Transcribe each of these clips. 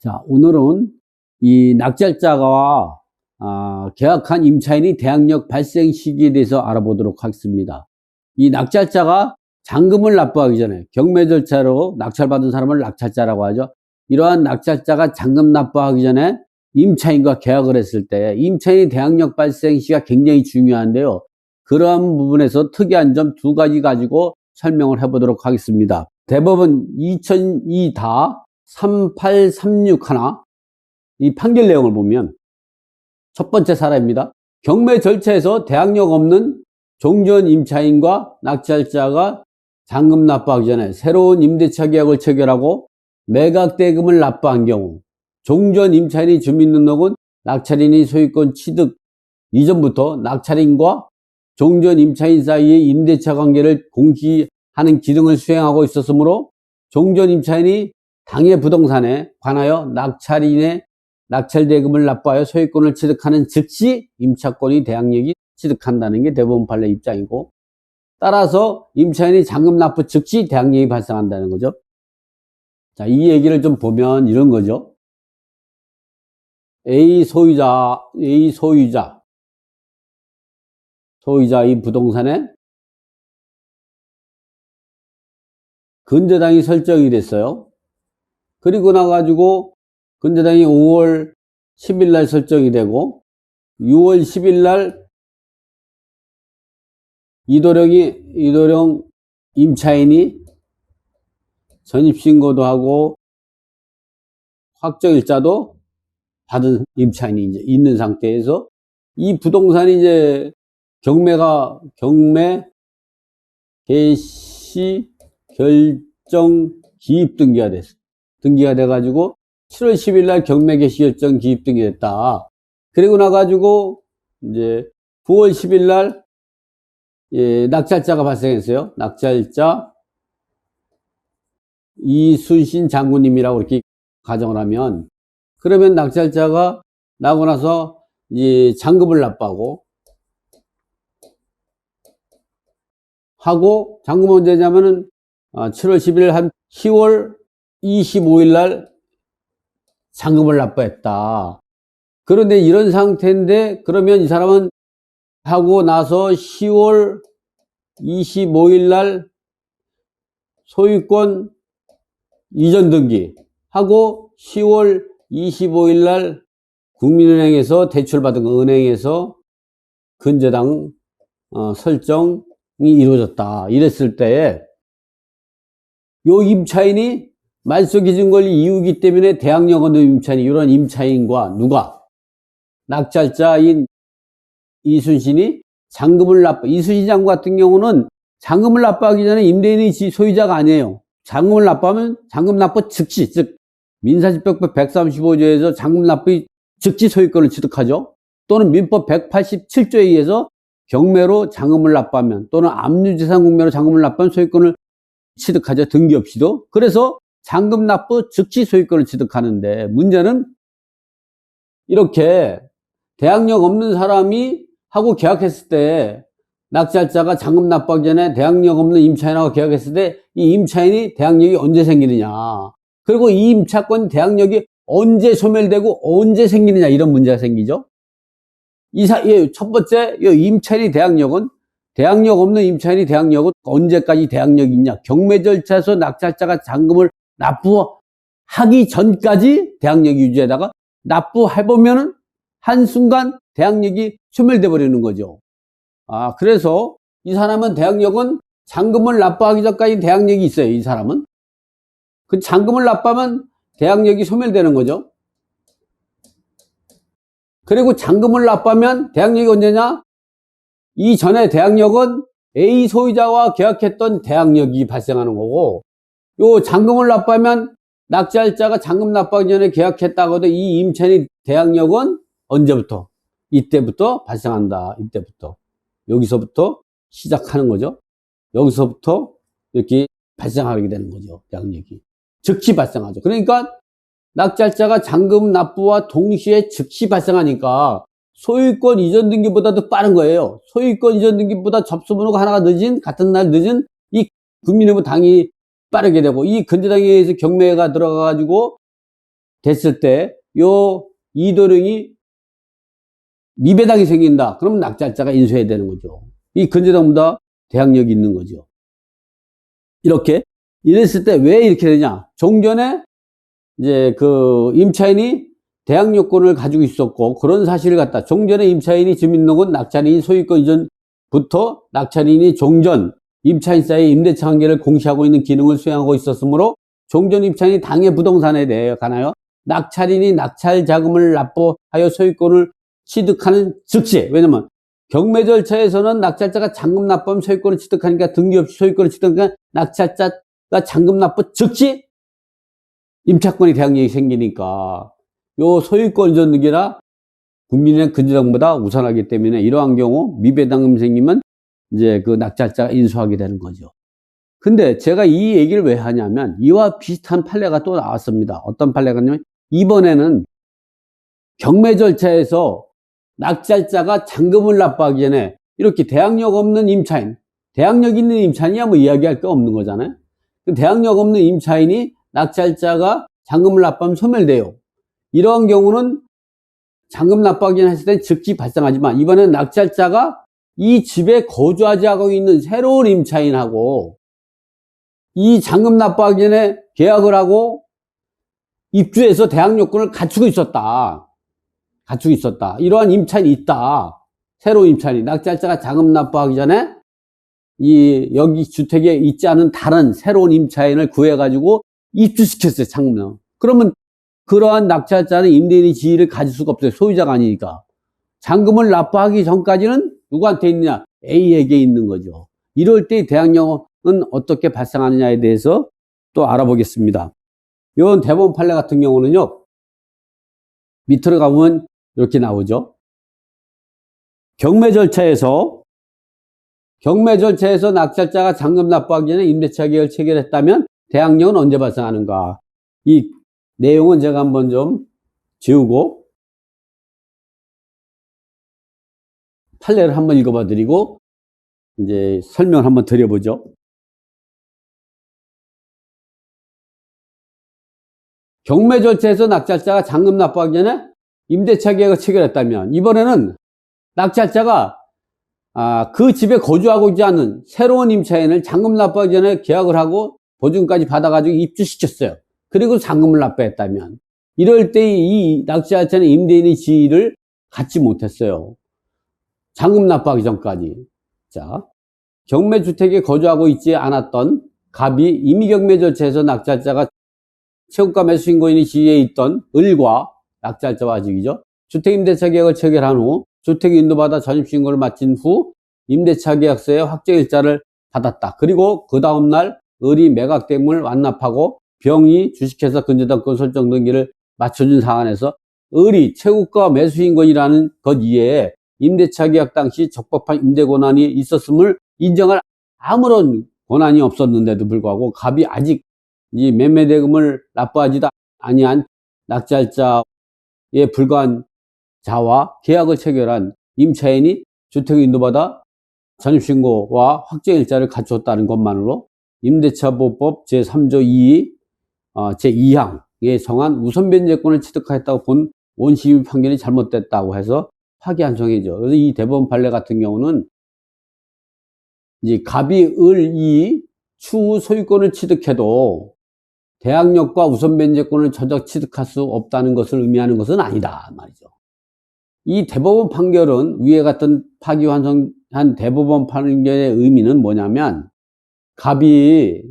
자, 오늘은 이 낙찰자가 계약한 임차인이 대항력 발생 시기에 대해서 알아보도록 하겠습니다. 이 낙찰자가 잔금을 납부하기 전에 경매 절차로 낙찰받은 사람을 낙찰자라고 하죠. 이러한 낙찰자가 잔금 납부하기 전에 임차인과 계약을 했을 때 임차인이 대항력 발생 시기가 굉장히 중요한데요. 그러한 부분에서 특이한 점 두 가지 가지고 설명을 해보도록 하겠습니다. 대법원 2002-3836 이 판결 내용을 보면 첫 번째 사례입니다. 경매 절차에서 대항력 없는 종전 임차인과 낙찰자가 잔금 납부하기 전에 새로운 임대차 계약을 체결하고 매각 대금을 납부한 경우 종전 임차인이 주민등록은 낙찰인이 소유권 취득 이전부터 낙찰인과 종전 임차인 사이의 임대차 관계를 공시하는 기능을 수행하고 있었으므로 종전 임차인이 당해 부동산에 관하여 낙찰인의 낙찰 대금을 납부하여 소유권을 취득하는 즉시 임차권이 대항력이 취득한다는 게 대법원 판례 입장이고, 따라서 임차인이 잔금 납부 즉시 대항력이 발생한다는 거죠. 자, 이 얘기를 좀 보면 이런 거죠. A 소유자 이 부동산에 근저당이 설정이 됐어요. 그리고 나가지고 근저당이 5월 10일 날 설정이 되고 6월 10일 날 이도령 임차인이 전입신고도 하고 확정일자도 받은 임차인이 이제 있는 상태에서 이 부동산이 이제 경매 개시 결정 기입 등기가 됐어. 등기가 돼가지고 7월 10일 날 경매 개시 결정 기입 등기 됐다. 그리고 나가지고 이제 9월 10일 날 낙찰자가 발생했어요. 낙찰자 이순신 장군님이라고 이렇게 가정을 하면, 그러면 낙찰자가 나고 나서 이제 잔금을 납부하고 잔금은 언제냐면은 7월 10일 한 10월 25일 날 잔금을 납부했다. 그런데 이런 상태인데, 그러면 이 사람은 하고 나서 10월 25일 날 소유권 이전 등기 하고 10월 25일 날 국민은행에서 대출받은 은행에서 근저당 설정이 이루어졌다. 이랬을 때에 요 임차인이 말소기준권리 이후이기 때문에 대항력 없는 임차인, 이런 임차인과 누가 낙찰자인 이순신이 잔금을 이순신 장군 같은 경우는 잔금을 납부하기 전에 임대인이 소유자가 아니에요. 잔금을 납부하면 잔금 납부 즉시, 즉 민사집행법 135조에서 잔금 납부 즉시 소유권을 취득하죠. 또는 민법 187조에 의해서 경매로 잔금을 납부하면, 또는 압류재산 공매로 잔금을 납부하면 소유권을 취득하죠. 등기 없이도. 그래서 잔금 납부 즉시 소유권을 취득하는데, 문제는 이렇게 대항력 없는 사람이 하고 계약했을 때, 낙찰자가 잔금 납부하기 전에 대항력 없는 임차인하고 계약했을 때 이 임차인이 대항력이 언제 생기느냐, 그리고 이 임차권 대항력이 언제 소멸되고 언제 생기느냐, 이런 문제가 생기죠. 첫 번째, 이 임차인이 대항력 없는 임차인이 대항력은 언제까지 대항력이 있냐? 경매 절차에서 낙찰자가 잔금을 납부하기 전까지 대항력이 유지하다가 납부해보면은 한순간 대항력이 소멸돼 버리는 거죠. 그래서 이 사람은 대항력은 잔금을 납부하기 전까지 대항력이 있어요. 이 사람은. 그 잔금을 납부하면 대항력이 소멸되는 거죠. 그리고 잔금을 납부하면 대항력이 언제냐? 이전에 대항력은 A 소유자와 계약했던 대항력이 발생하는 거고, 요 잔금을 납부하면 낙찰자가 잔금 납부하기 전에 계약했다고도 이 임차인의 대항력은 언제부터? 이때부터 발생한다. 이때부터. 여기서부터 시작하는 거죠. 여기서부터 이렇게 발생하게 되는 거죠. 대항력이. 즉시 발생하죠. 그러니까 낙찰자가 잔금 납부와 동시에 즉시 발생하니까 소유권 이전 등기보다도 빠른 거예요. 소유권 이전 등기보다 접수번호가 하나가 같은 날 늦은 이 국민의무 당이 빠르게 되고, 이 근저당에 의해서 경매가 들어가가지고 됐을 때 요 이도령이 미배당이 생긴다. 그러면 낙찰자가 인수해야 되는 거죠. 이 근저당보다 대항력이 있는 거죠. 이렇게 이랬을 때 왜 이렇게 되냐? 종전에 이제 그 임차인이 대항력권을 가지고 있었고 그런 사실을 갖다 종전에 임차인이 주민등록은 낙찰인이 소유권 이전부터 낙찰인이 종전 임차인 사이 임대차 관계를 공시하고 있는 기능을 수행하고 있었으므로 종전 임차인이 당해 부동산에 대해 가나요? 낙찰인이 낙찰 자금을 납부하여 소유권을 취득하는 즉시, 왜냐면 경매 절차에서는 낙찰자가 잔금 납부하면 소유권을 취득하니까 등기 없이 소유권을 취득하니까 낙찰자가 잔금 납부 즉시 임차권이 대항력이 생기니까 요 소유권 이전 등기라 국민의 근저당보다 우선하기 때문에 이러한 경우 미배당금 생기면 이제 그 낙찰자가 인수하게 되는 거죠. 근데 제가 이 얘기를 왜 하냐면 이와 비슷한 판례가 또 나왔습니다. 어떤 판례가 있냐면 이번에는 경매 절차에서 낙찰자가 잔금을 납부하기 전에 이렇게 대항력 없는 임차인, 대항력 있는 임차인이야 뭐 이야기할 거 없는 거잖아요. 대항력 없는 임차인이 낙찰자가 잔금을 납부하면 소멸돼요. 이러한 경우는 잔금 납부하기 전에 했을 때 즉시 발생하지만 이번에는 낙찰자가 이 집에 거주하지 않고 있는 새로운 임차인하고 이 잔금 납부하기 전에 계약을 하고 입주해서 대항력권을 갖추고 있었다. 이러한 임차인이 있다. 새로운 임차인이 낙찰자가 잔금 납부하기 전에 여기 주택에 있지 않은 다른 새로운 임차인을 구해가지고 입주시켰어요. 잔금. 그러면 그러한 낙찰자는 임대인의 지위를 가질 수가 없어요. 소유자가 아니니까. 잔금을 납부하기 전까지는 누구한테 있느냐? A에게 있는 거죠. 이럴 때 대항력은 어떻게 발생하느냐에 대해서 또 알아보겠습니다. 이런 대법원 판례 같은 경우는요. 밑으로 가보면 이렇게 나오죠. 경매 절차에서 낙찰자가 잔금 납부하기 전에 임대차 계약을 체결했다면 대항력은 언제 발생하는가? 이 내용은 제가 한번 좀 지우고 판례를 한번 읽어봐 드리고 이제 설명을 한번 드려보죠. 경매 절차에서 낙찰자가 잔금 납부하기 전에 임대차 계약을 체결했다면 이번에는 낙찰자가 그 집에 거주하고 있지 않은 새로운 임차인을 잔금 납부하기 전에 계약을 하고 보증까지 받아가지고 입주시켰어요. 그리고 잔금을 납부했다면 이럴 때 이 낙찰자는 임대인의 지위를 갖지 못했어요. 잔금 납부하기 전까지. 자, 경매주택에 거주하고 있지 않았던 갑이 임의경매 절차에서 낙찰자가 채권가 매수인고인의 지위에 있던 을과 낙찰자와 직이죠. 주택임대차 계약을 체결한 후 주택이 인도받아 전입신고를 마친 후 임대차 계약서의 확정일자를 받았다. 그리고 그 다음날 을이 매각대금을 완납하고 병이 주식회사 근저당권 설정 등기를 맞춰준 사안에서 을이 채권가 매수인권이라는 것 이외에 임대차 계약 당시 적법한 임대 권한이 있었음을 인정할 아무런 권한이 없었는데도 불구하고 갑이 아직 이 매매대금을 납부하지도 아니한 낙찰자에 불과한 자와 계약을 체결한 임차인이 주택을 인도받아 전입신고와 확정일자를 갖추었다는 것만으로 임대차보호법 제3조 2 제2항에 정한 우선변제권을 취득하였다고 본 원심의 판결이 잘못됐다고 해서 파기환송이죠. 그래서 이 대법원 판례 같은 경우는 이제 갑이 을이 추후 소유권을 취득해도 대항력과 우선변제권을 전적 취득할 수 없다는 것을 의미하는 것은 아니다 말이죠. 이 대법원 판결은 위에 같은 파기환송한 대법원 판결의 의미는 뭐냐면 갑이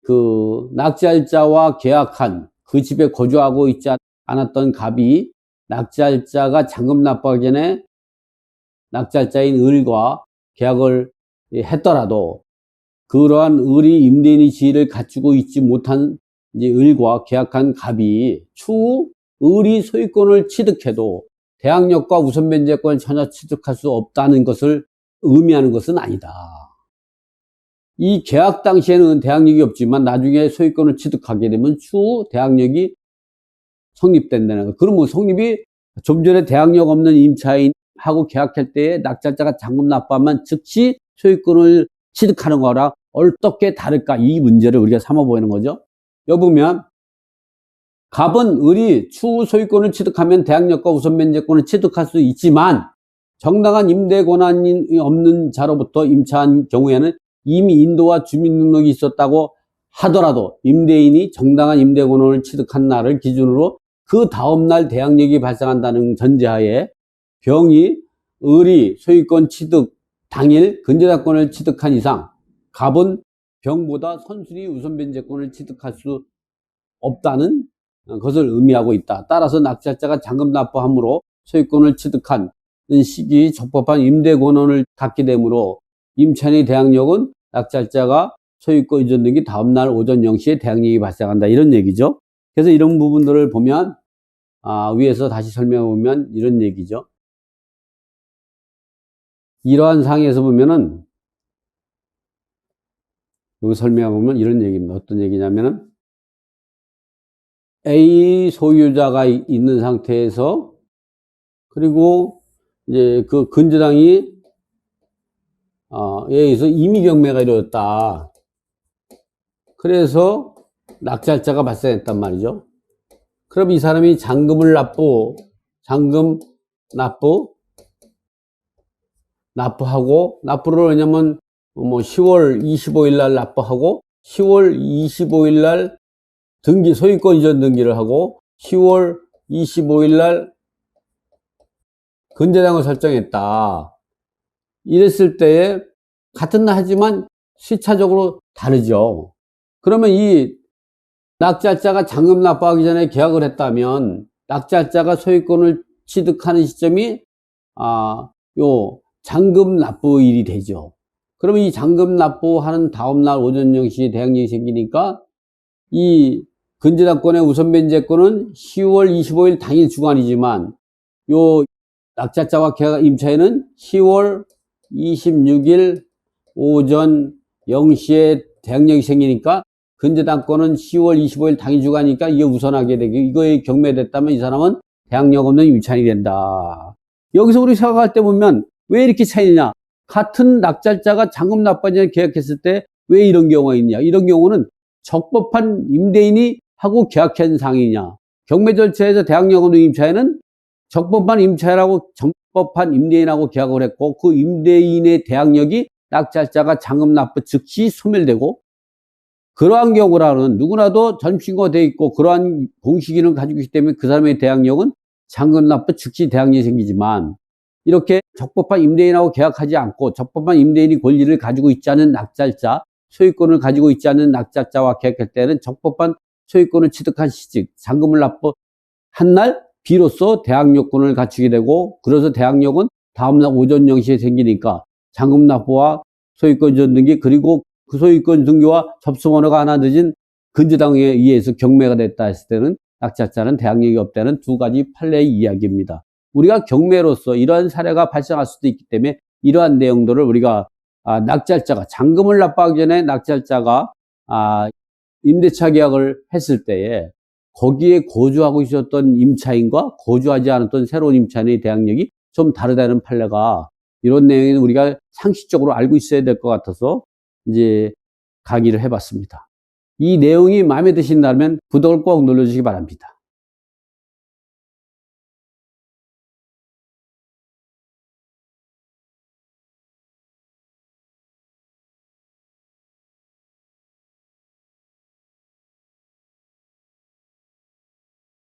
그 낙찰자와 계약한 그 집에 거주하고 있지 않았던 갑이 낙찰자가 잔금 납부하기 전에 낙찰자인 을과 계약을 했더라도 그러한 을이 임대인의 지위를 갖추고 있지 못한 이제 을과 계약한 갑이 추후 을이 소유권을 취득해도 대항력과 우선변제권을 전혀 취득할 수 없다는 것을 의미하는 것은 아니다. 이 계약 당시에는 대항력이 없지만 나중에 소유권을 취득하게 되면 추후 대항력이 성립된다는 거. 그러면 성립이 좀 전에 대항력 없는 임차인하고 계약할 때에 낙찰자가 잔금 납부하면 즉시 소유권을 취득하는 거랑 어떻게 다를까? 이 문제를 우리가 삼아 보이는 거죠. 여기 보면 갑은 을이 추후 소유권을 취득하면 대항력과 우선 면제권을 취득할 수 있지만 정당한 임대 권한이 없는 자로부터 임차한 경우에는 이미 인도와 주민등록이 있었다고 하더라도 임대인이 정당한 임대 권한을 취득한 날을 기준으로 그 다음날 대항력이 발생한다는 전제하에 병이 을이 소유권 취득 당일 근저당권을 취득한 이상 갑은 병보다 선순위 우선 변제권을 취득할 수 없다는 것을 의미하고 있다. 따라서 낙찰자가 잔금 납부함으로 소유권을 취득한 시기 적법한 임대 권한을 갖게 되므로 임차인의 대항력은 낙찰자가 소유권 이전 등기 다음날 오전 0시에 대항력이 발생한다. 이런 얘기죠. 그래서 이런 부분들을 보면 위에서 다시 설명해 보면 이런 얘기죠. 이러한 상황에서 보면은 여기 설명해 보면 이런 얘기입니다. 어떤 얘기냐면은 A 소유자가 있는 상태에서 그리고 이제 그 근저당이 여기서 임의 경매가 이루어졌다. 그래서 낙찰자가 발생했단 말이죠. 그럼 이 사람이 잔금 납부하고 납부를 왜냐면 10월 25일 날 납부하고 10월 25일 날 소유권 이전 등기를 하고 10월 25일 날 근저당을 설정했다. 이랬을 때에 같은 날 하지만 시차적으로 다르죠. 그러면 이 낙찰자가 잔금 납부하기 전에 계약을 했다면 낙찰자가 소유권을 취득하는 시점이 요 잔금 납부일이 되죠. 그러면 이 잔금 납부하는 다음날 오전 0시에 대항력이 생기니까 이 근저당권의 우선 변제권은 10월 25일 당일 주간이지만 요 낙찰자와 임차인은 10월 26일 오전 0시에 대항력이 생기니까 근저당권은 10월 25일 당일 주간이니까 이게 우선하게 되고 이거에 경매됐다면 이 사람은 대항력 없는 임차인이 된다. 여기서 우리 생각할 때 보면 왜 이렇게 차이냐? 같은 낙찰자가 잔금 납부하기 전에 계약했을 때 왜 이런 경우가 있냐? 이런 경우는 적법한 임대인이 하고 계약한 상이냐? 경매 절차에서 대항력 없는 임차인은 적법한 임대인하고 계약을 했고 그 임대인의 대항력이 낙찰자가 잔금 납부 즉시 소멸되고 그러한 경우라는 누구나도 전신고가 되어 있고 그러한 공시기능을 가지고 있기 때문에 그 사람의 대항력은 잔금 납부 즉시 대항력이 생기지만 이렇게 적법한 임대인하고 계약하지 않고 적법한 임대인이 권리를 가지고 있지 않은 낙찰자, 소유권을 가지고 있지 않은 낙찰자와 계약할 때는 적법한 소유권을 취득한 시직, 잔금을 납부한 날 비로소 대항력권을 갖추게 되고 그래서 대항력은 다음날 오전 0시에 생기니까 잔금 납부와 소유권 이전 등기 그리고 그 소유권 등기와 접수 번호가 하나 늦은 근저당에 의해서 경매가 됐다 했을 때는 낙찰자는 대항력이 없다는 두 가지 판례의 이야기입니다. 우리가 경매로서 이러한 사례가 발생할 수도 있기 때문에 이러한 내용들을 우리가 낙찰자가 잔금을 납부하기 전에 낙찰자가 임대차 계약을 했을 때에 거기에 거주하고 있었던 임차인과 거주하지 않았던 새로운 임차인의 대항력이 좀 다르다는 판례가 이런 내용은 우리가 상식적으로 알고 있어야 될 것 같아서 이제 강의를 해봤습니다. 이 내용이 마음에 드신다면 구독을 꼭 눌러주시기 바랍니다.